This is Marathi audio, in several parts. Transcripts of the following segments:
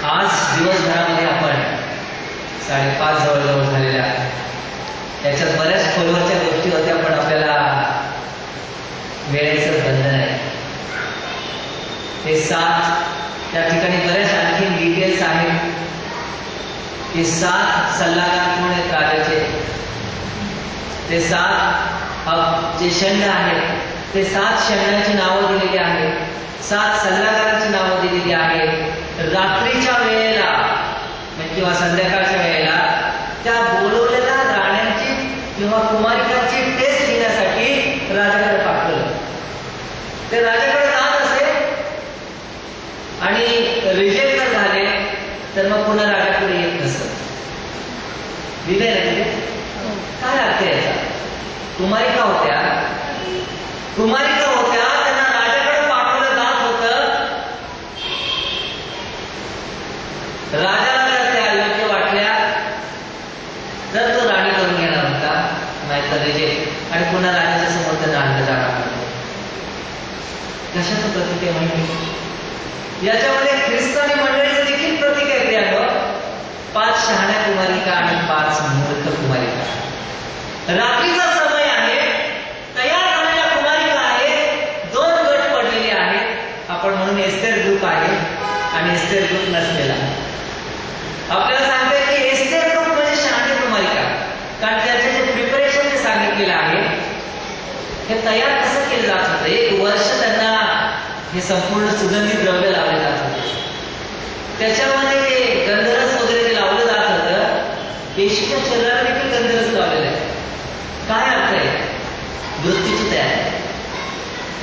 आज दिवसभरामध्ये आपण 5:30 जवळजवळ झालेल्या त्याच्यात बऱ्याच खोलवरच्या गोष्टी होत्या, पण आपल्याला वेळेचं बंधन आहे. ते 7 त्या ठिकाणी बऱ्याच आणखी डिटेल्स आहेत. ते 7 सल्लागार कोण आहेत राजाचे, ते 7 जे सैन्य आहेत ते 7 सैन्याची नावं दिलेली आहेत, 7 सल्लागारांची नावं दिलेली आहेत. रात्रीच्या वेळेला किंवा संध्याकाळच्या वेळेला त्या बोलवलेल्या राण्यांची किंवा कुमारिकांची टेस्ट घेण्यासाठी राजाकडे पाठवलं. ते राजाकडे जात असे आणि रिजेक्ट जर झाले तर मग पुन्हा राजाकडे येत नसत. दिले ना तिथे काय अर्थ याचा? कुमारिका होत्या त्यांना राजाकडे पाठवलं जात होतं. राजाला जर त्या योग्य वाटल्या तर तो राणी करून घेणार होता, नाहीतर रिजेक्ट, आणि पुन्हा राजाच्या समोर त्यांना आणलं जाणार. कशाचं प्रतीक आहे माहिती? याच्यामध्ये ख्रिस्तानी मंडळीचं देखील प्रतीक आहे. प्रियांनो, 5 शहाण्या कुमारिका आणि 5 मूर्ख कुमारिका. रात्रीचा समय आहे, तयार झालेल्या कुमारिका आहेत, 2 गट पडलेले आहेत. आपण म्हणून एस्तेर ग्रुप आहे आणि एस्तेर ग्रुप नसलेला. आपल्याला सांगते की एस्तेर ग्रुप म्हणजे शहाणी कुमारिका, कारण त्याचे जे प्रिपरेशन जे सांगितलेलं आहे हे तयार कसं केलं जात होतं. 1 वर्ष त्यांना हे संपूर्ण सुगंधी द्रव्य लावले जात होते. त्याच्यामध्ये गंधरस वगैरे ते लावलं जात होतं. येशूच्या शरीराला देखील गंधरस लावलेला आहे. काय अर्थ आहे? मृत्यूची तयारी,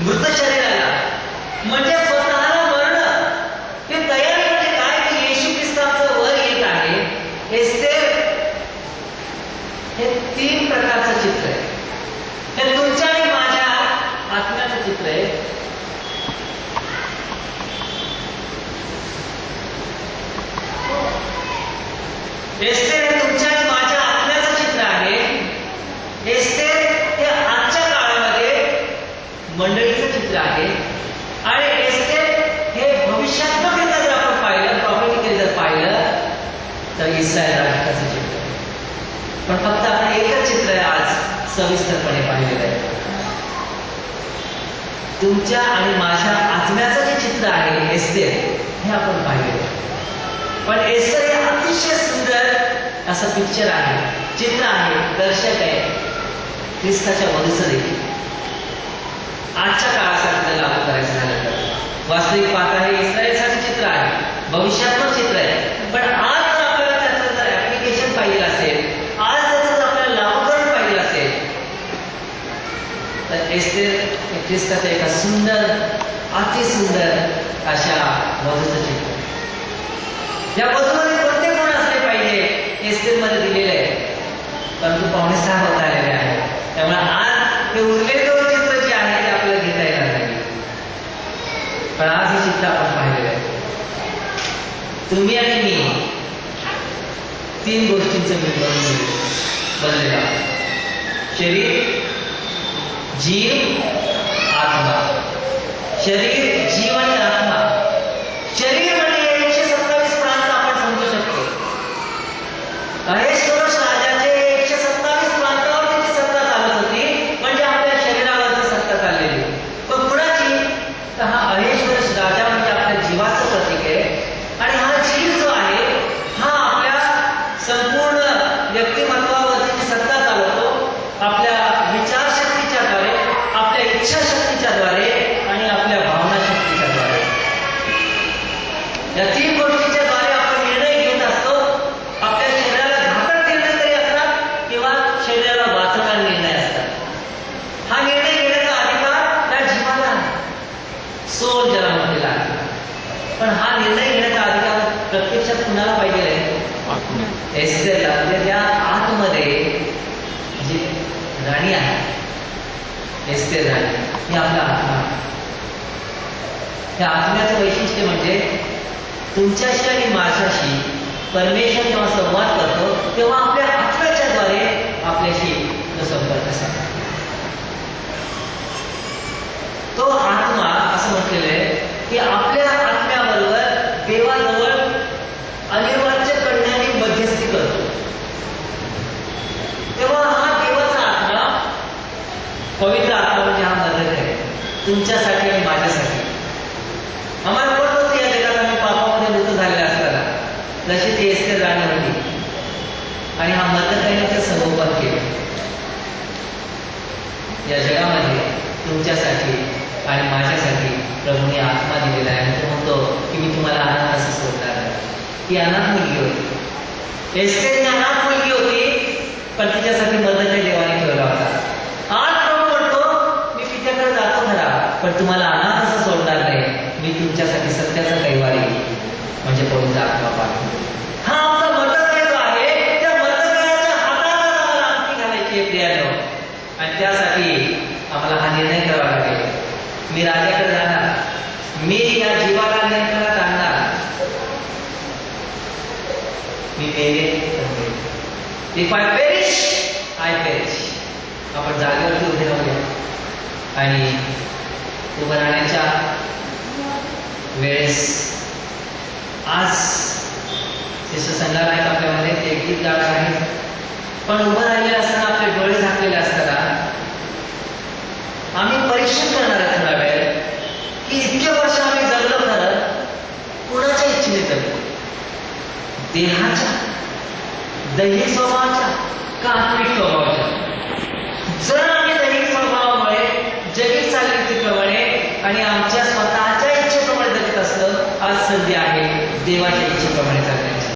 मृत शरीराला म्हणजे स्वतःला मरण. हे तयारी म्हणजे काय? की येशू ख्रिस्ताचं वर येत आहे. एस्तेर हे 3 प्रकारचं चित्र आहे. हे तुमच्या आणि माझ्या आत्म्याचं चित्र आहे. एस्तेर हे तुमच्या आणि माझ्या आत्म्याचं चित्र आहे. एस्तेर हे आजच्या काळामध्ये मंडळीचं चित्र आहे. आणि एस्तेर हे भविष्यात्मकरित्या जर आपण पाहिलं, प्रॉफिटिकली जर पाहिलं तर इस्रायल राष्ट्राचं चित्र आहे. पण फक्त आपण एकच चित्र आहे आज सविस्तरपणे पाहिलेलं आहे. तुमच्या आणि माझ्या आत्म्याचं जे चित्र आहे एस्तेर, हे आपण पाहिलेलं आहे. पण एस्तेर हे अतिशय सुंदर असं पिक्चर आहे, चित्र आहे, दर्शक आहे ख्रिस्ताच्या वधूचं देखील. आजच्या काळासाठी लागू करायचं झालं तर वास्तविक पाहता हे इस्रायलसाठी चित्र आहे, भविष्यात्मक चित्र आहे. पण आज जर आपल्याला त्याचं जर ऍप्लिकेशन पाहिजे असेल, आज त्याचं जर आपल्याला लागूकरण पाहिजे असेल, तर एस्तेर हे ख्रिस्ताच्या एका सुंदर, अतिसुंदर अशा वधूचं चित्र. या वधूमध्ये कोणते गुण असले पाहिजे एस्तेरमध्ये दिलेले आहे, परंतु 5:45 होत आलेले आहे. त्यामुळे आज हे उरलेलं चित्र जे आहे ते आपल्याला घेता येणार नाही. पण आज हे चित्र आपण पाहिलेलं आहे. तुम्ही आणि मी 3 गोष्टींचं बनलेलं आहे: शरीर, जीव, आत्मा. शरीर, जीव आणि आत्मा. शरीर म्हणजे 127 प्रांत आपण समजू शकतो. अहेश्वरश राजाचे 127 प्रांतावर त्याची सत्ता चालत होती, म्हणजे आपल्या शरीरावरती सत्ता चाललेली. पण कुणाची? तर हा अहेश्वरश राजा म्हणजे आपल्या जीवाचं प्रतीक आहे. आणि हा जीव जो आहे हा आपल्या संपूर्ण व्यक्तिमत्वावरती सत्ता चालवतो, आपल्या विचारशक्तीच्या द्वारे, आपल्या इच्छाशक्तीच्या द्वारे आणि आपल्या भावना शक्तीच्या द्वारे. या 3 गोष्टीच्या द्वारे आपण निर्णय घेत असतो. आपल्या शरीराला घातक निर्णय तरी असतात किंवा शरीराला वाचणारे निर्णय असतात. हा निर्णय घेण्याचा अधिकार त्या जीवाला आहे, सोल ज्याला म्हटलेला आहे. पण हा निर्णय घेण्याचा अधिकार प्रत्यक्षात कुणाला पाहिजे आहे? एस्तेरला. म्हणजे त्या आतमध्ये जी राणी आहे, एस्तेर राणी, ही आपला आत्मा आहे. त्या आत्म्याचं वैशिष्ट्य म्हणजे तुमच्याशी आणि माझ्याशी परमेश्वर जेव्हा संवाद करतो तेव्हा आपल्या आत्म्याच्या द्वारे आपल्याशी तो संपर्क साधतो. तो आत्मा असं म्हटलेलं आहे की आपल्या आत्म्याबरोबर देवाजवळ बहिणीचं संगोपन केलं. या जगामध्ये तुमच्यासाठी आणि माझ्यासाठी प्रभूने आत्मा दिलेला आहे. तो म्हणतो की मी तुम्हाला अनाथ असं सोडणार आहे. ती अनाथ मुलगी होती. एस्टेर ही अनाथ मुलगी होती, पण तिच्यासाठी मदत देवाने ठेवला होता. आज प्रभू म्हणतो मी तिच्याकडे जातो खरा, पण तुम्हाला अनाथ असं सोडणार नाही. मी तुमच्यासाठी सत्याचं कैवारी म्हणजे पवित्र आत्मा पाठवतो. हा आमचा मर्तकाय जो आहे, त्या मर्तकायाच्या हातात आम्हाला अंगठी घालायची आहे प्रियानो. आणि त्यासाठी आम्हाला हा निर्णय करावा लागेल. मी राजाकडे जाणार, मी या जीवाला नियंत्रणात आणणार. मी मेरे if I perish I perish. आपण जागेवरती उभे राहूया आणि उभं राहण्याच्या वेळेस आज शिष्य संघाला एक आपल्यामध्ये ते गीत गात आहे, पण उभं राहिलेलं असताना आपले डोळे झाकलेले असताना आम्ही परीक्षण करणार आहे थोडा वेळ की इतके वर्ष आम्ही जगलो खरं कुणाच्या इच्छेने जगलो, देहाच्या दैही स्वभावाच्या का आत्मिक स्वभावाच्या. जर आम्ही दैही